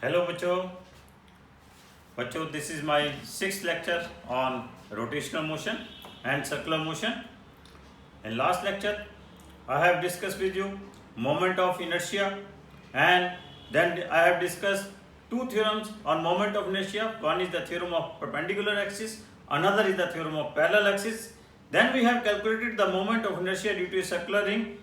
Hello बच्चों बच्चों this is my sixth lecture on rotational motion and circular motion. In last lecture I have discussed with you moment of inertia, and then I have discussed two theorems on moment of inertia. One is the theorem of perpendicular axis, another is the theorem of parallel axis. Then we have calculated the moment of inertia due to a circular ring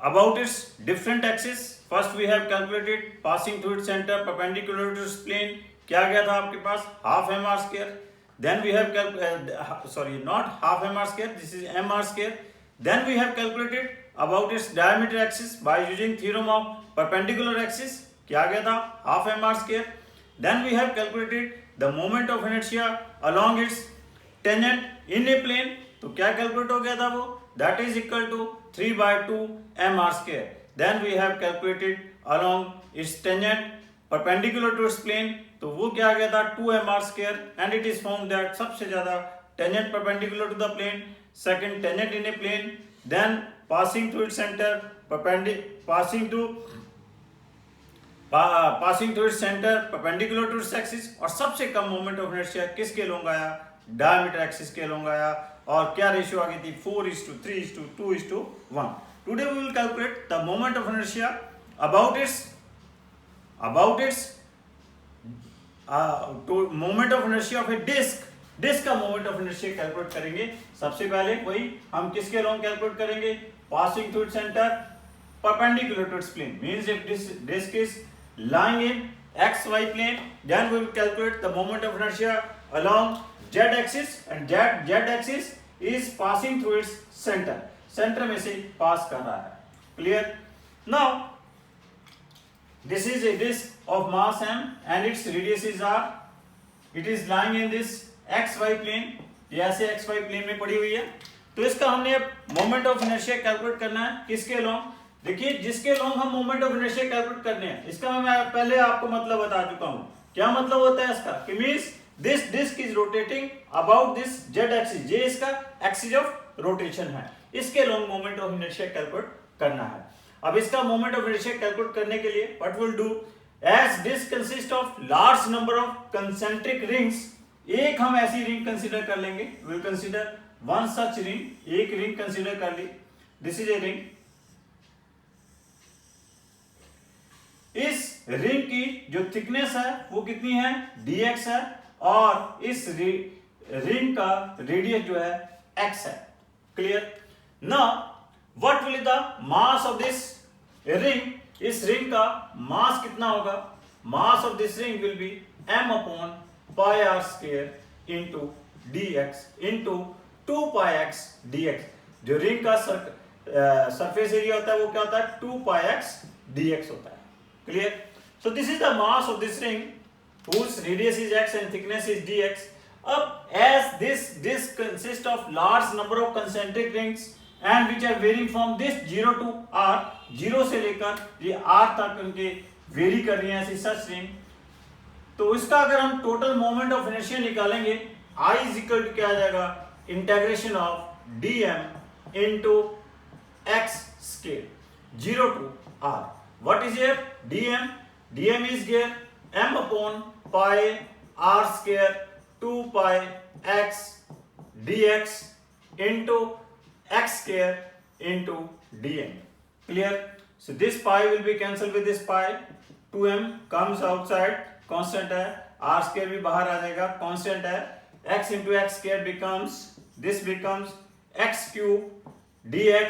about its different axis. First we have calculated passing through its center perpendicular to its plane. क्या गया था आपके पास half M R square. Then we have not half m r square, this is m r square. Then we have calculated about its diameter axis by using theorem of perpendicular axis. क्या गया था half m r square. Then we have calculated the moment of inertia along its tangent in a plane. तो क्या calculate हो गया था वो, that is equal to 3/2 m r square. Then we have calculated along its tangent perpendicular to its plane. तो वो क्या आ गया था 2 m r square. And it is found that सबसे ज्यादा tangent perpendicular to the plane, second tangent in a plane, then passing through its center passing through its center perpendicular to its axis. और सबसे कम moment of inertia किसके लोग आया, diameter axis के लोग आया. और क्या रेशियो आ गई थी 4:3:2:1. Today we will calculate the moment of inertia about its moment of inertia of a disc का मोमेंट ऑफ इनर्शिया कैलकुलेट करेंगे. सबसे पहले वही हम किसके लॉन्ग कैलकुलेट करेंगे, passing through its centre perpendicular to its plane. Means if this disc is lying in xy plane, then we will calculate the moment of inertia along z axis, and z axis is passing through its center में से पास कर रहा है. Clear? Now this is a disk of mass m and its radius is r. It is lying in this xy plane. ये ऐसे xy plane में पड़ी हुई है. तो इसका हमने मोमेंट ऑफ इनर्शिया कैलकुलेट करना है किसके लॉन्ग. देखिए जिसके लॉन्ग हम मोमेंट ऑफ इनर्शिया कैलकुलेट करने हैं, इसका मैं पहले आपको मतलब बता चुका हूं. क्या मतलब होता है इसका, कि means this disc is rotating about this Z axis. जे इसका एक्सिस ऑफ रोटेशन है. इसके along moment of inertia calculate करना है. अब इसका मोमेंट ऑफ इनर्शिया कैलकुलेट करने के लिए what will do, as disc consist of large number of concentric rings. एक हम ऐसी रिंग कंसीडर कर लेंगे, will consider one such ring. एक रिंग कंसीडर कर ली, दिस इज ए रिंग. इस रिंग की जो थिकनेस है वो कितनी है, dx है, और इस रिंग का रेडियस जो है x है. Clear. Now what will the mass of this ring. इस रिंग का मास कितना होगा, mass of this ring will be m/πr² into dx into 2πx dx. जो रिंग का सरफेस एरिया होता है वो क्या होता है 2πx dx होता है. Clear? So this is the mass of this ring whose radius is x and thickness is dx. Up as this disk consists of large number of concentric rings and which are varying from this 0 to r, 0 से लेकर ये r तक उनके very कर रही हैं ऐसी सच ring. तो इसका अगर हम टोटल मोमेंट ऑफ इनर्शिया निकालेंगे, I इज इक्वल टू क्या आ जाएगा, integration of dm into x scale 0 to r. What is here dm? dm is here m/πr² 2π x dx into x square into dm. Clear? So this pi will be cancelled with this pi. 2m comes outside, constant है. r square भी बाहर आ जाएगा, constant है. x into x square becomes x cube dx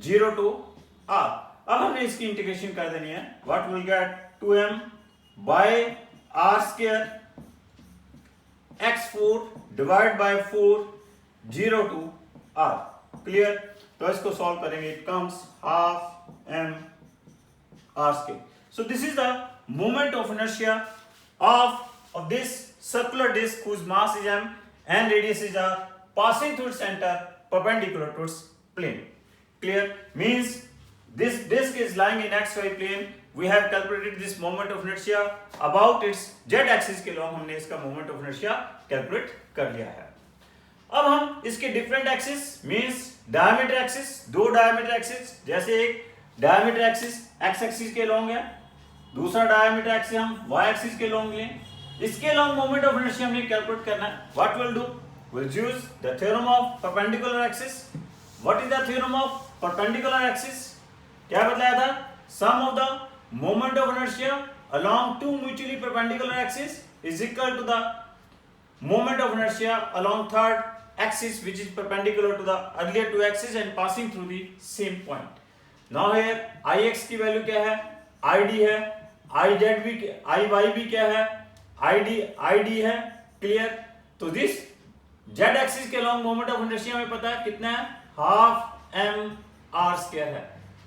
0 to r. अब हमने इसकी integration कर देनी है. What will get 2m/r² x4 divide by 4 0 to r. Clear. तो इसको सॉल्व करेंगे, it comes half m r². So this is the moment of inertia of this circular disc whose mass is m and radius is r passing through its center perpendicular to its plane. Clear? Means this disk is lying in xy plane. We have calculated this moment of inertia about its z axis के long. हमने इसका moment of inertia calculate कर लिया है. अब हम इसके different axis means diameter axis, दो डायमीटर एक्सिस, जैसे एक डायमीटर एक्सिस x एक्सिस के लॉन्ग है, दूसरा डायमीटर एक्सिस हम वाई एक्सिस के लॉन्ग लें, इसके लॉन्ग मोमेंट ऑफ इनर्शिया हमने कैलकुलेट करना है। What will do, will use the theorem of perpendicular axis. What is the theorem of perpendicular axis? क्या बताया था? Sum of the moment of inertia along two mutually perpendicular axes is equal to the moment of inertia along third axis which is perpendicular to the earlier two axes and passing through the same point. Now here Ix की value क्या है? Id है, Iz भी, Iy भी क्या है? Id है, clear? तो दिस z एक्सिस के लॉन्ग मोमेंट ऑफ इनर्शिया हमें पता है कितना है? हाफ m r स्क्वायर है।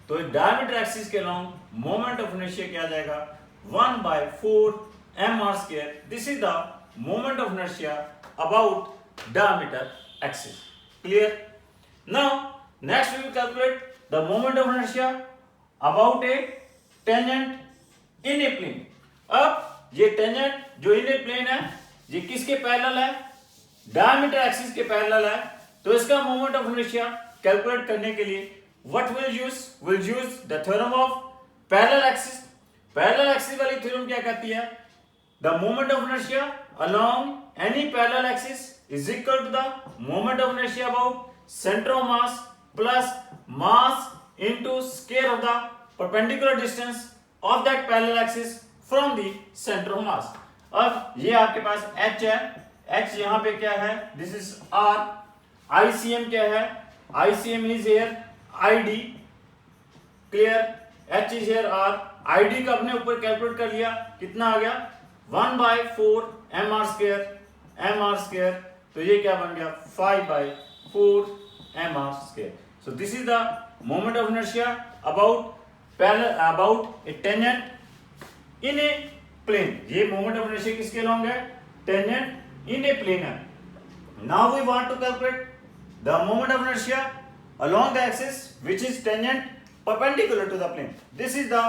तो डायमीटर एक्सिस के लॉन्ग मोमेंट ऑफ इनर्शिया क्या आ जाएगा? 1/4 mr square. This is the moment of inertia about diameter axis. Clear? Now next we will calculate the moment of inertia about a tangent in a plane. अब ये tangent जो in a plane है ये किसके parallel है? Diameter axis के parallel है। तो इसका मोमेंट ऑफ इनर्शिया कैलकुलेट करने के लिए what will use? Will use the theorem of parallel axis. Parallel axis वाली थ्योरम क्या कहती है? The moment of inertia along any parallel axis is equal to the moment of inertia about centre of mass plus mass into square of the perpendicular distance of that parallel axis from the centre of mass. अब ये आपके पास h है, h यहां पे क्या है? This is r। ICM क्या है? ICM is here ID। Clear? h is here r। ID का अपने ऊपर कैलकुलेट कर लिया, कितना आ गया? 1/4 mr स्क्वायर। तो ये क्या बन गया? 5/4 mr square. So this is the moment of inertia about a tangent in a plane. ये मोमेंट ऑफ इनर्शिया किसके लॉन्ग है? टेंजेंट इन ए प्लेन है। Now we want to calculate the moment of inertia along the axis which is tangent perpendicular to the plane. This is the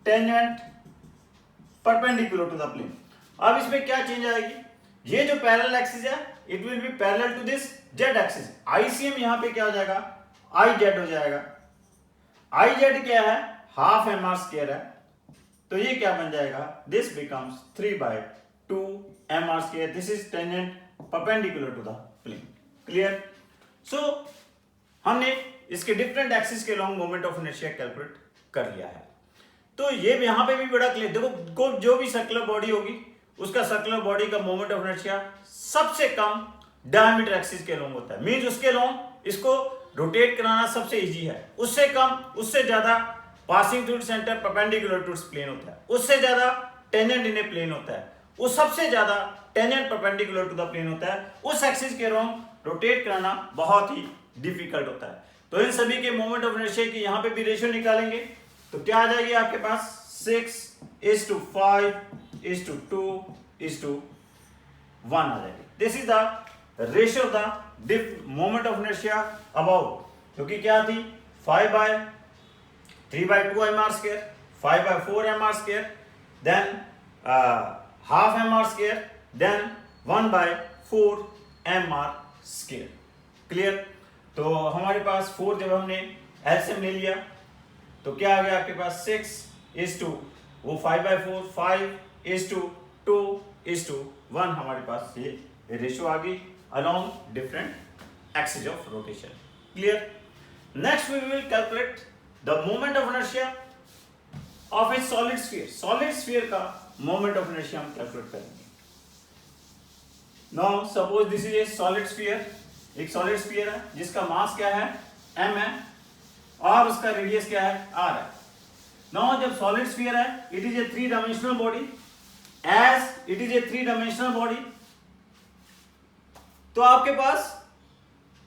tangent perpendicular to the plane. अब इसमें क्या change आएगी? ये जो parallel axis है it will be parallel to this z axis. ICM यहां पे क्या हो जाएगा? IZ हो जाएगा। IZ क्या है? हाफ mr स्क्वायर है। तो ये क्या बन जाएगा? This becomes 3/2 mr square. This is tangent perpendicular to the plane. Clear? So हमने इसके डिफरेंट एक्सिस के long moment of inertia calculate कर लिया है। तो ये यहां पे भी बड़ा क्लियर, देखो जो भी सर्कुलर बॉडी होगी उसका सर्कुलर बॉडी का मोमेंट ऑफ इनर्शिया सबसे कम डायमीटर एक्सिस के लॉन्ग होता है। मींस उसके लॉन्ग इसको रोटेट कराना सबसे इजी है। उससे कम, उससे ज्यादा passing through centre perpendicular to plane होता है, उससे ज्यादा टेंजेंट इन ए प्लेन होता है, उस सबसे ज्यादा tangent perpendicular to the plane होता है। उस एक्सिस के लॉन्ग रोटेट कराना बहुत ही डिफिकल्ट होता है। तो इन सभी के मोमेंट ऑफ इनर्शिया की यहां पे भी रेशियो निकालेंगे तो क्या आ जाएगी आपके पास? 6:5:2:1 आ जाएगी। This is the ratio of the moment of inertia about, क्योंकि क्या थी? 5/3/2 mr square, 5/4 mr square, then half mr square, then 1/4 mr square. Clear? तो हमारे पास 4 जब हमने एलसीएम ले लिया तो क्या आ गया आपके पास? 6:2, वो 5/4, 5:2:1 हमारे पास ये रेशियो आ गई along different axis of rotation. Clear? Next we will calculate the moment of inertia of a solid sphere. Solid sphere का मोमेंट ऑफ इनर्शिया हम कैलकुलेट करेंगे। Now suppose this is a solid sphere. एक solid sphere है जिसका मास क्या है? m है और उसका रेडियस क्या है? r है। नाउ जब सॉलिड स्फीयर है it is a 3 dimensional body. As it is a 3 dimensional body तो आपके पास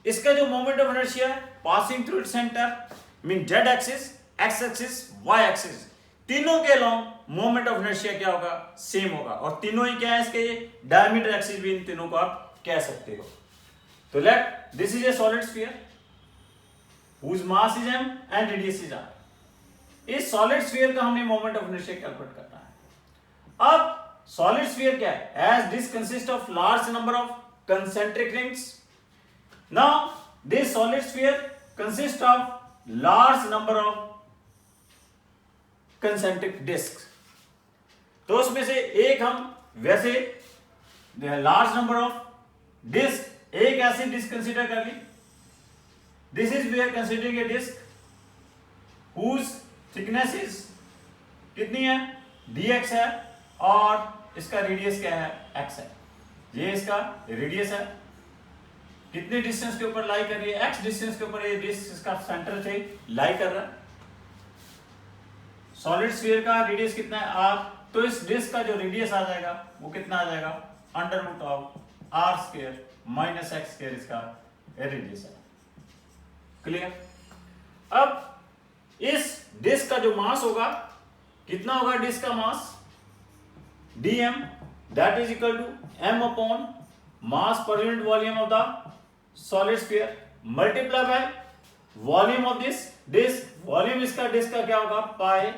इसका जो मोमेंट ऑफ इनर्शिया है passing through its centre mean z axis, x axis, y axis, तीनों के लॉन्ग मोमेंट ऑफ इनर्शिया क्या होगा? सेम होगा। और तीनों ही क्या है इसके? डायमीटर एक्सिस भी इन तीनों को आप कह सकते हो। तो let this is a solid sphere whose mass is m and radius is r. इस solid sphere का हमने moment of inertia कैलकुलेट करना है। अब solid sphere क्या है? As this consists of large number of concentric rings. Now this solid sphere consists of large number of concentric discs. तो उसमें से एक हम वैसे लार्ज नंबर ऑफ डिस्क, एक ऐसी डिस्क कंसीडर कर ली, this is we are considering a disc whose thickness is कितनी है, dx है, और इसका रेडियस क्या है, x है। ये इसका रेडियस है, कितने डिस्टेंस के ऊपर लाई कर रही है, x डिस्टेंस के ऊपर ये डिस्क इसका सेंटर से लाई कर रहा है। सॉलिड स्फीयर का रेडियस कितना है, r, तो इस डिस्क का जो रेडियस आ जाएगा वो कितना आ जाएगा, under root of r square minus x square इसका रेडियस है। क्लियर। अब इस डिस्क का जो मास होगा, कितना होगा डिस्क का मास, dm, that is equal to m upon mass per unit volume of the solid sphere multiply by volume of this disk, volume इसका डिस्क का क्या होगा, pi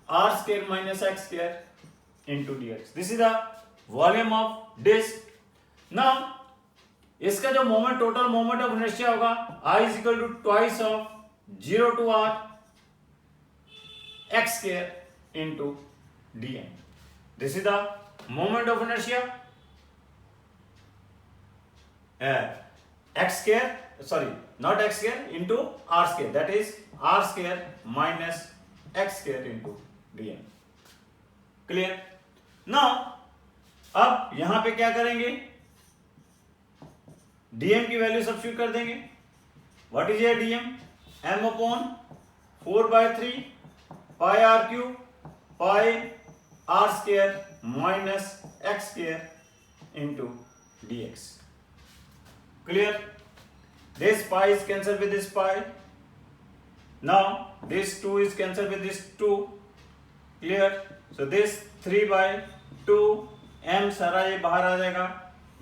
r square minus x square into dx, this is the volume of disk। now इसका जो moment, total moment of inertia होगा, I is equal to twice of 0 to r x square into dm, this is the moment of inertia, x square, sorry, not x square, into r square, that is r square minus x square into dm। Clear. Now अब यहां पे क्या करेंगे, dm की value substitute कर देंगे। What is your dm, m upon 4/3 pi r cube pi r square minus x square into dx। clear, this pi is cancelled with this pi, now this 2 is cancelled with this 2, clear, so this 3/2 m सारा ये बाहर आ जाएगा,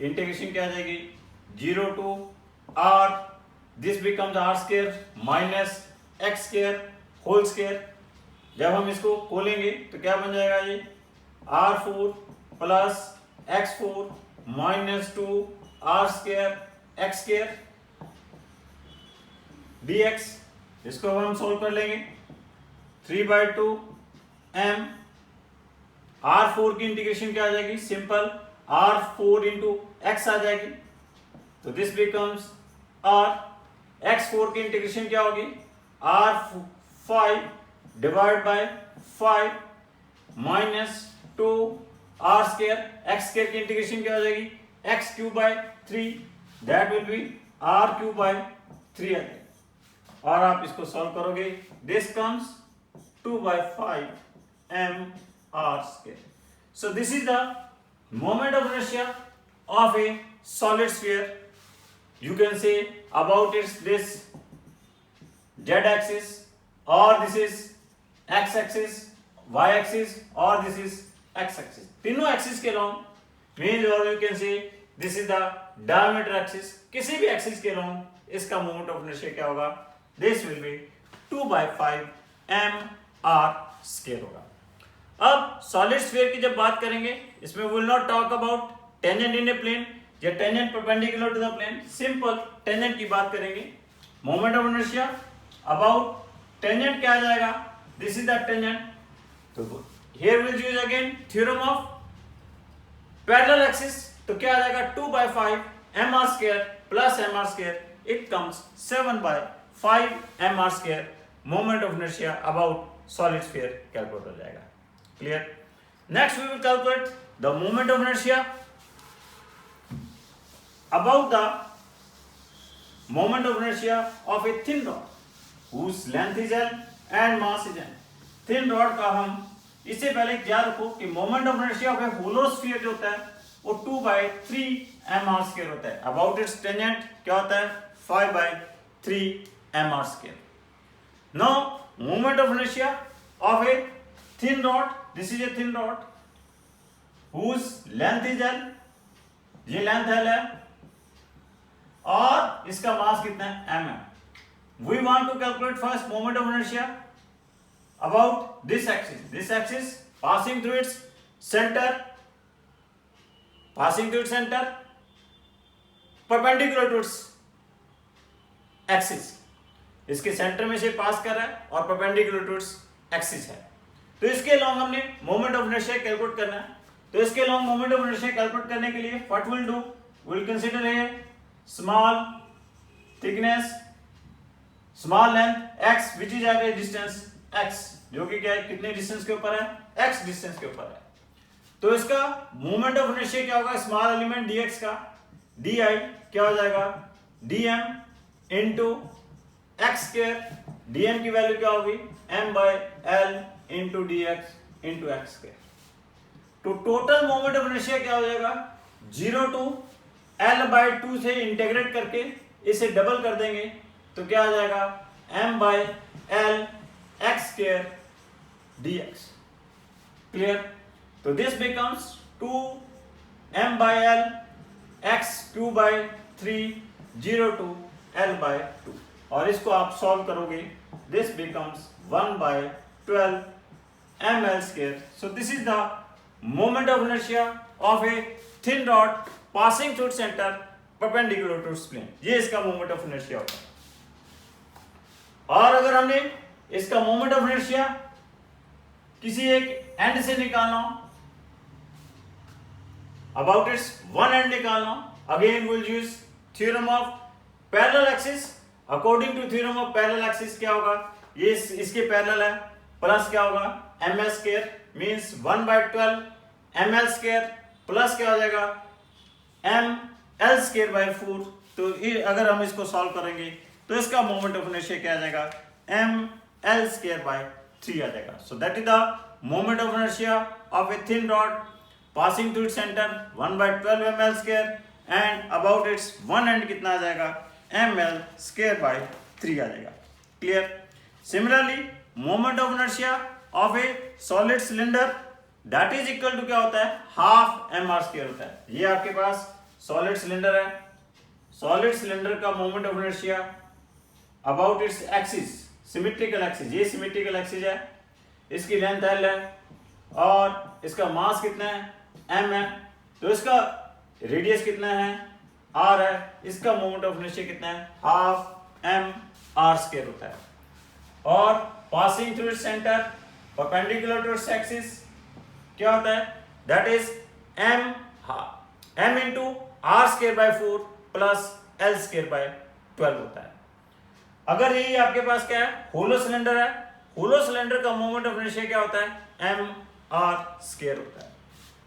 integration क्या आ जाएगी, 0 to r, this becomes r square minus x square whole square। जब हम इसको खोलेंगे तो क्या बन जाएगा, ये r4 plus x4 minus 2 r square x square dx। इसको हम सोल्व कर लेंगे, 3/2 m, r4 की इंटीग्रेशन क्या आ जाएगी, सिंपल r4 इंटू x आ जाएगी, तो दिस बिकम्स r, x4 की इंटीग्रेशन क्या होगी, r5 divide by 5 minus 2 r square, x square की इंटीग्रेशन क्या हो जाएगी, x cube by 3, that will be r cube by 3 आ जाएगी, और आप इसको सॉल्व करोगे, this comes 2/5 m r square. So this is the moment of inertia of a solid sphere. You can say about its this z axis, or this is x axis, y axis, or this is x axis, तीनों axis के along means, or you can say this is the diameter axis, किसी भी axis के along इसका moment of inertia क्या होगा, this will be 2/5 m r square होगा। अब सॉलिड स्फीयर की जब बात करेंगे, इसमें we will not talk about tangent in a plane या tangent perpendicular to the plane, simple tangent की बात करेंगे। Moment of inertia about tangent क्या आ जाएगा, दिस इज द टेंजेंट, तो here will use again theorem of parallel axis, तो क्या आ जाएगा 2/5 mr square plus mr square, it comes 7/5 mr square. Moment of inertia about solid sphere calculate हो जाएगा। Clear. Next we will calculate the moment of inertia about the moment of inertia of a thin rod whose length is l and mass is n। thin rod का हम इससे पहले याद रखो कि moment of inertia of a hollow sphere जो होता है वो 2/3 mr square होता है, about its tangent क्या होता है 5/3 mr square। now moment of inertia of a thin rod, this is a thin rod whose length is l, ये लेंथ l है और इसका मास कितना है m है। We want to calculate first moment of inertia about this axis passing through its centre, perpendicular to its axis, इसके centre में से पास कर रहा है और परपेंडिकुलर टू इट्स एक्सिस है, तो इसके अलोंग हमने मोमेंट ऑफ इनर्शिया कैलकुलेट करना है। तो इसके along moment of inertia calculate करने के लिए what will do, will consider a small thickness, small length x which is at a distance x, जो कि क्या है, कितने डिस्टेंस के ऊपर है, x डिस्टेंस के ऊपर है। तो इसका मोमेंट ऑफ इनर्शिया क्या होगा, स्मॉल एलिमेंट dx का di क्या हो जाएगा, dm into x square, dm की वैल्यू क्या होगी, m by l into dx into x square. तो टोटल मोमेंट ऑफ इनर्शिया क्या हो जाएगा, 0 टू l बाय 2 से इंटीग्रेट करके इसे डबल कर देंगे तो क्या आ जाएगा, m by l X square dx। Clear? तो this becomes 2 m by l x 2 by 3 0 to l by 2, और इसको आप सॉल्व करोगे, this becomes 1 by 12 ml square. So this is the moment of inertia of a thin rod passing through centre perpendicular to plane. ये इसका moment of inertia होता है। और अगर हमने इसका मोमेंट ऑफ इनर्शिया किसी एक एंड से निकालना हो, अबाउट इट्स वन एंड निकालना हो, again will use theorem of parallel axis. According to theorem of parallel axis क्या होगा, ये इसके पैरेलल है, प्लस क्या होगा, ml square means 1 by 12 ml square plus क्या हो जाएगा, ml स्क्वायर बाय 4। तो अगर हम इसको सॉल्व करेंगे तो इसका मोमेंट ऑफ इनर्शिया क्या आ जाएगा, ml स्क्वायर बाय 3 आ जाएगा। So that is the moment of inertia of a thin rod passing through its centre 1 by 12 ml square and about its one and कितना आ जाएगा, ml स्क्वायर बाय 3 आ जाएगा। Clear? Similarly moment of inertia of a solid cylinder that is equal to क्या होता है, half mr square होता है। ये आपके पास सॉलिड सिलेंडर है, सॉलिड सिलेंडर का moment of inertia about its axis, symmetrical axis, ये सिमेट्रिकल एक्सिस है, इसकी लेंथ l है और इसका मास कितना है, m है, तो इसका रेडियस कितना है, r है, इसका मोमेंट ऑफ इनर्शिया कितना है, हाफ mr स्क्वायर होता है। और passing through its centre perpendicular to its axis क्या होता है, that is m into r square by 4 plus l square by 12 होता है। अगर ये आपके पास क्या है, होलो सिलेंडर है, होलो सिलेंडर का मोमेंट ऑफ इनर्शिया क्या होता है, mr स्क्वायर होता है।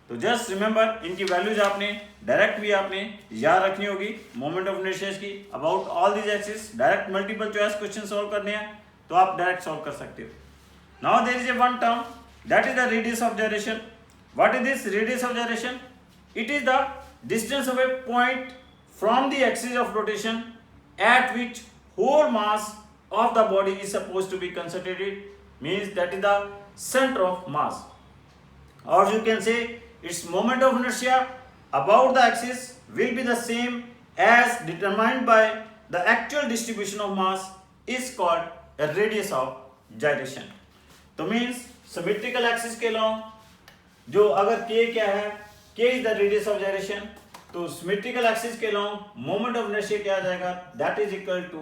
तो जस्ट रिमेंबर, इनकी वैल्यूज आपने डायरेक्ट भी आपने याद रखनी होगी, मोमेंट ऑफ इनर्शिया की about all these axis. Direct multiple choice question solve करने हैं तो आप डायरेक्ट सॉल्व कर सकते हो। Now there is a one term that is the radius of gyration। What is this radius of gyration? It is the distance of A point from the axis of rotation at which whole mass of the body is supposed to be concentrated, means that is the center of mass, or you can say its moment of inertia about the axis will be the same as determined by the actual distribution of mass is called a radius of gyration। तो means symmetrical axis के along जो अगर k क्या है, k is the radius of gyration, तो symmetrical axis के long moment of inertia क्या आ जाएगा, that is equal to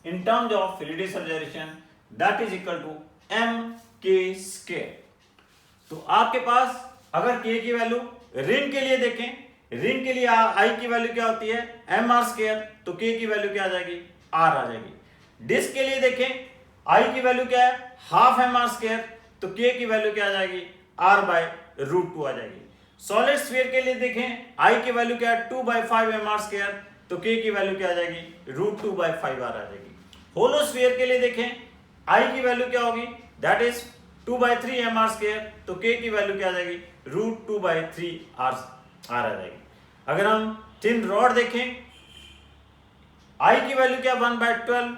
in terms of radius of gyration that is equal to mk square. तो आपके पास अगर k की वैल्यू रिंग के लिए देखें, रिंग के लिए I की वैल्यू क्या होती है, mr स्क्वायर, तो k की वैल्यू क्या आ जाएगी, r आ जाएगी। डिस्क के लिए देखें, I की वैल्यू क्या है, हाफ mr स्क्वायर, तो k की वैल्यू क्या आ जाएगी, r बाय रूट 2 आ जाएगी। सॉलिड स्फीयर के लिए देखें, I की वैल्यू क्या है, 2 बाय 5 mr स्क्वायर, तो k की वैल्यू क्या आ जाएगी, रूट 2 बाय 5 r आ जाएगी। होलो स्फीयर के लिए देखें, I की वैल्यू क्या होगी, that is 2 by 3 mr square, तो k की वैल्यू क्या आ जाएगी, रूट 2 बाय 3 r आ जाएगी। अगर हम थिन रॉड देखें, I की वैल्यू क्या 1 बाय 12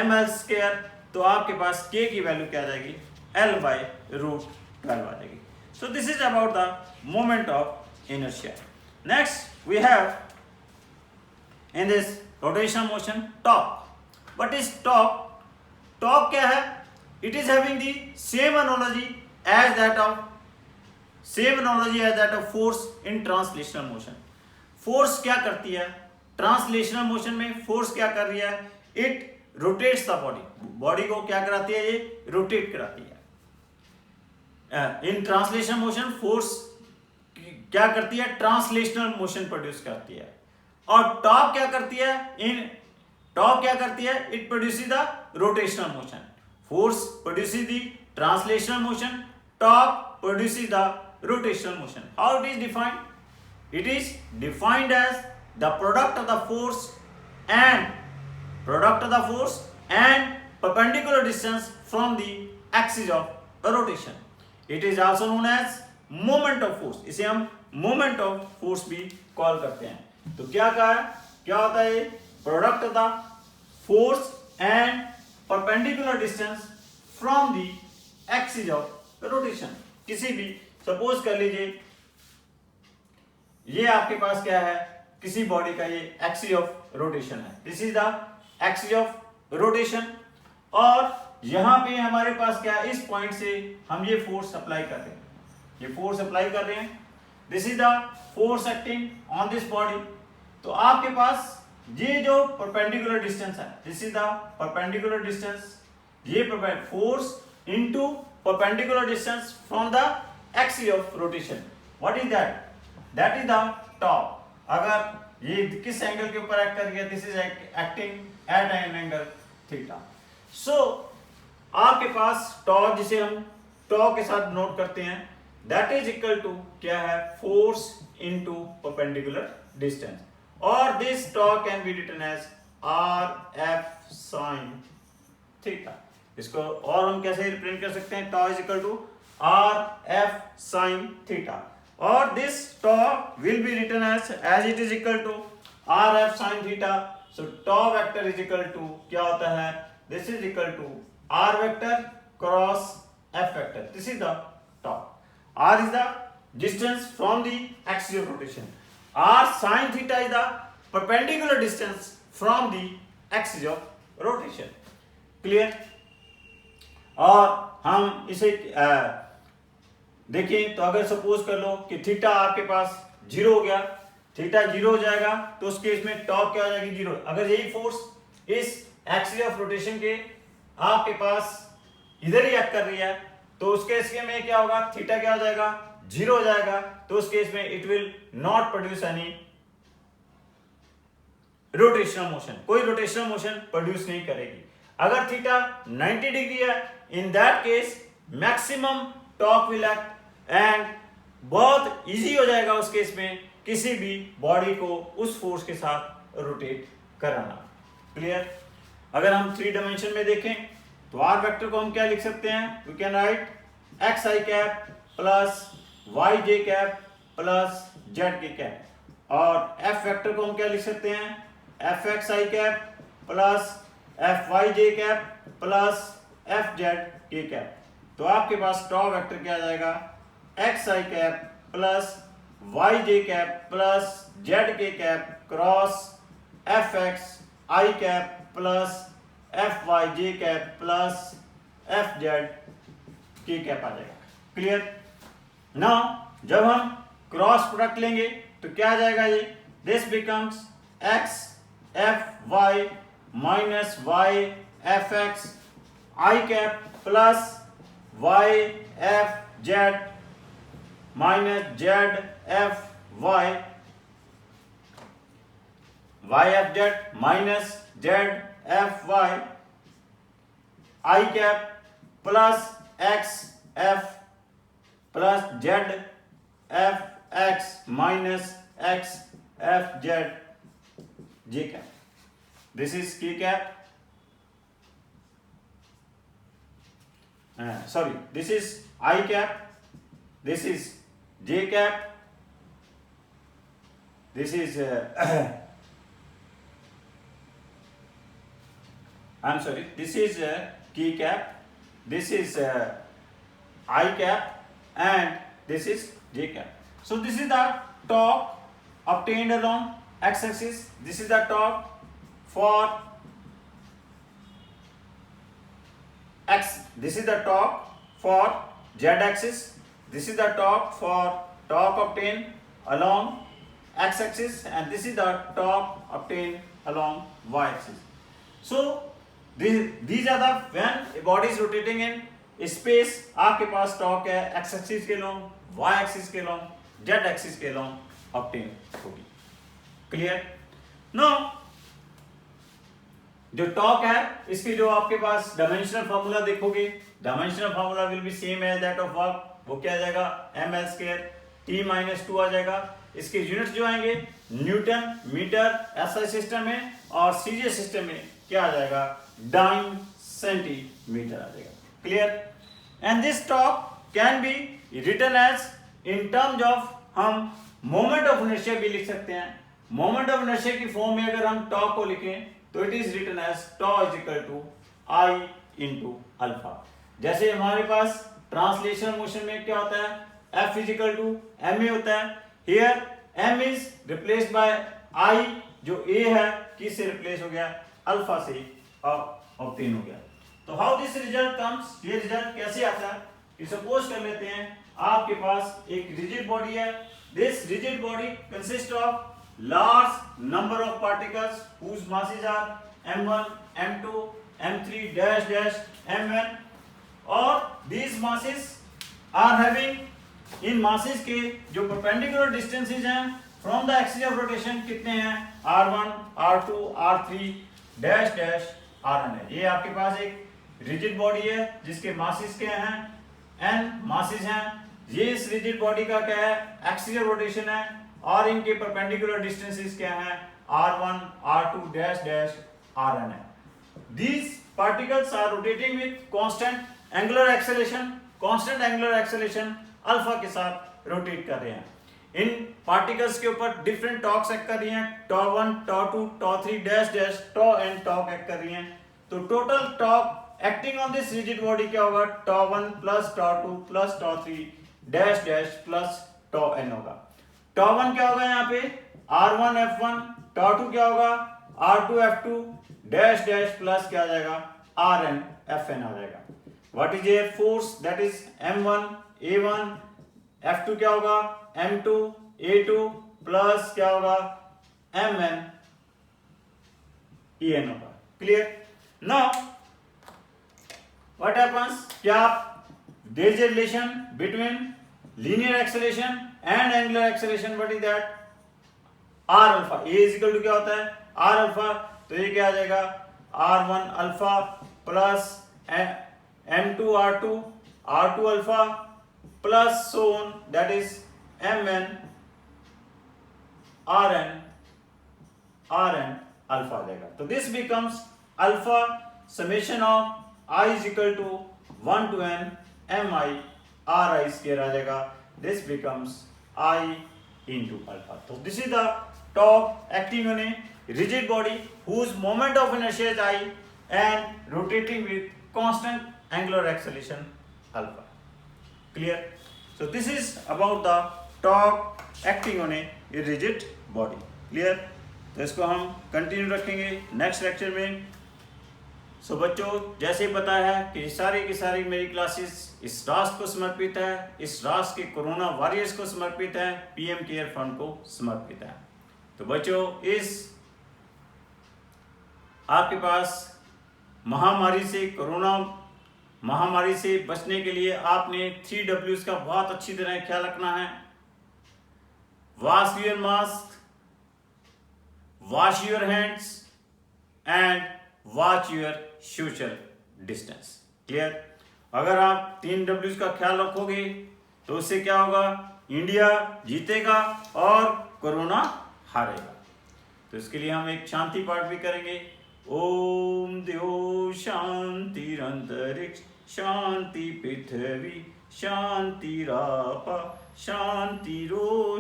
ml स्क्वायर, तो आपके पास k की वैल्यू क्या आ जाएगी, l बाय रूट 12 आ जाएगी। So this is about the moment of inertia. Next we have in this rotational motion torque. What is torque? Torque क्या है? It is having the same analogy as that of force in translational motion. Force क्या करती है? Translational motion में force क्या कर रही है? It rotates the body. Body को क्या कराती है? ये rotate कराती है। इन ट्रांसलेशन मोशन फोर्स क्या करती है, ट्रांसलेशनल मोशन प्रोड्यूस करती है। और टॉर्क क्या करती है, it produces the rotational motion. Force produces the translational motion, torque produces the rotational motion. How it is defined? It is defined as the product of the force and perpendicular distance from the axis of rotation. It is also known as moment of force. इसे हम moment of force भी call करते हैं। तो क्या कहा है, क्या होता है, product of the force and perpendicular distance from the axis of rotation. किसी भी, सपोज कर लीजिए ये आपके पास क्या है, किसी बॉडी का ये एक्सिस ऑफ रोटेशन है, this is the axis of rotation. और यहां पे हमारे पास क्या है, इस पॉइंट से हम ये फोर्स अप्लाई कर रहे हैं, this is the force acting on this body. तो आपके पास ये जो परपेंडिकुलर डिस्टेंस है, this is the perpendicular distance, ये force into perpendicular distance from the axis of rotation. What is that? That is the टॉप। अगर ये किस एंगल के ऊपर एक्ट कर गया, this is acting at an angle theta. So आपके पास टॉर्क, जिसे हम टॉर्क के साथ नोट करते हैं, दैट इज इक्वल टू क्या है, फोर्स इनटू परपेंडिकुलर डिस्टेंस। और this torque can be written as R F sine theta. इसको और हम कैसे रिप्रेजेंट कर सकते हैं, torque is equal to R F sine theta. और this torque will be written as it is equal to R F sine theta. So torque vector is equal to क्या होता है, this is equal to r vector cross f vector. This is the torque. R is the distance from the axis of rotation. R sin theta is the perpendicular distance from the axis of rotation. Clear? और हम इसे देखिए, तो अगर suppose कर लो कि theta आपके पास 0 हो गया, थीटा 0 हो जाएगा, तो उस केस में टॉर्क क्या हो जाएगी, 0। अगर यही फोर्स इस एक्सिस ऑफ रोटेशन के आपके पास इधर ही एक्ट कर रही है, तो उस केस में क्या होगा, थीटा क्या हो जाएगा, 0 हो जाएगा। तो उस केस में it will not produce any rotational motion, कोई रोटेशनल मोशन प्रोड्यूस नहीं करेगी। अगर थीटा 90 डिग्री है, in that case maximum torque will act and बहुत इजी हो जाएगा उस केस में किसी भी बॉडी को उस फोर्स के साथ रोटेट कराना। क्लियर? अगर हम 3 डायमेंशन में देखें तो आर वेक्टर को हम क्या लिख सकते हैं, we can write x i cap plus y j cap plus z k cap. और एफ वेक्टर को हम क्या लिख सकते हैं, F x i cap plus F y j cap plus F z k cap. तो आपके पास टॉप वेक्टर क्या आ जाएगा, x i cap plus y j cap plus z k cap cross F x i cap plus F y j cap plus F z k cap आ जाएगा। Clear? Now जब हम क्रॉस प्रोडक्ट लेंगे तो क्या आ जाएगा, ये this becomes x F y minus y F x i cap plus y F z minus z F y F z minus z F y i cap plus x F plus z F x minus x F z j cap. This is k cap, sorry, this is I cap, this is J cap, this is I'm sorry, this is K cap, this is I cap, and this is J cap. So this is the torque obtained along x-axis. This is the torque for x. This is the torque for z-axis. This is the torque for torque obtained along x-axis, and this is the torque obtained along y-axis. So these are the when a body is rotating in space आपके पास torque है x axis के long, y axis के long, z axis के long obtain होगी। Clear? No जो torque है इसकी जो आपके पास डायमेंशनल फार्मूला देखोगे, dimensional formula will be same as that of work. वो क्या आ जाएगा, ml² t-2 आ जाएगा। इसके यूनिट्स जो आएंगे न्यूटन मीटर एसआई सिस्टम में, और सीजीएस सिस्टम में क्या आ जाएगा, डाइन सेंटीमीटर आ जाएगा। Clear? And this torque can be written as in terms of, हम मोमेंट ऑफ इनर्शिया भी लिख सकते हैं। मोमेंट ऑफ इनर्शिया की फॉर्म में अगर हम टॉर्क को लिखें तो it is written as tau is equal to I into alpha. जैसे हमारे पास ट्रांसलेशनल मोशन में क्या होता है, F is equal to m a होता है। Here m is replaced by I, जो a है किससे रिप्लेस हो गया, अल्फा से ऑब्टेन हो गया। तो हाउ दिस रिजल्ट कम्स, ये रिजल्ट कैसे आता है कि सपोज कर लेते हैं आपके पास एक रिजिड बॉडी है। This rigid body consist of large number of particles whose masses are m1, m2, m3 dash dash m1, और these masses are having, in masses के जो perpendicular distances हैं from the axis of rotation कितने हैं, r1, r2, r3 dash dash rn है। ये आपके पास एक rigid body है जिसके masses क्या हैं, n masses हैं। ये इस rigid body का क्या है, axis of rotation है, और इनके परपेंडिकुलर डिस्टेंसेस क्या हैं, r1, r2 dash dash rn है। These particles are rotating with constant angular acceleration, constant angular acceleration alpha के साथ रोटेट कर रहे हैं। इन पार्टिकल्स के ऊपर डिफरेंट टॉर्क्स एक्ट कर रही हैं, τ1, τ2, τ3 dash dash τn torque act कर रही हैं। तो total torque acting on this rigid body क्या होगा, τ1 plus τ2 plus τ3 dash dash plus τn होगा। τ1 क्या होगा यहाँ पे, r1 f1, τ2 क्या होगा, r2 f2 dash dash plus क्या आ जाएगा, rn fn आ जाएगा। What is a force, that is m1 a1, f2 क्या होगा, m2 a2 प्लस क्या होगा, mn en होगा। क्लियर? नाउ व्हाट हैपेंस, क्या there is a relation between linear acceleration and angular acceletion, what is that, r alpha, a is equal to क्या होता है, r alpha, तो ये क्या आ जाएगा, r1 alpha plus m2 r2 alpha plus so on, that is mn rn alpha आ जाएगा। तो this becomes alpha summation of I is equal to 1 to n mi ri square आ जाएगा। This becomes I into alpha. So this is the torque acting on a rigid body whose moment of inertia is I and rotating with constant angular acceleration alpha. Clear? So this is about the torque acting on a rigid body. Clear? तो इसको हम continue रखेंगे next lecture में। सो बच्चों, जैसे पता है कि सारी की सारी मेरी क्लासेस इस राष्ट्र को समर्पित है, इस राष्ट्र के कोरोना वॉरियर्स को समर्पित है, पीएम केयर फंड को समर्पित है। तो बच्चों, इस आपके पास महामारी से, कोरोना महामारी से बचने के लिए आपने 3 W's का बहुत अच्छी तरह ख्याल रखना है। Wash your mask, wash your hands and watch your social distance. Clear? अगर आप 3 W's का ख्याल रखोगे तो उससे क्या होगा, इंडिया जीतेगा और कोरोना हारेगा। तो इसके लिए हम एक शांति पाठ भी करेंगे। ओम द्यो शांतिरंतरिक्ष शांति पृथ्वी शांतिरापा शांतिरोषध्या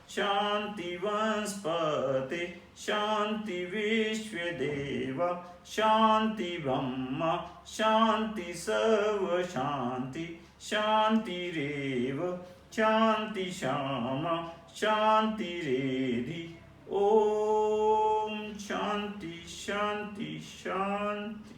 शांति वनस्पति शांति विश्वदेवा शांति ब्रह्मा शांति सर्व शांति शांतिरेव शांति श्यामा शांतिरेधि। ओम शांति शांति शांति।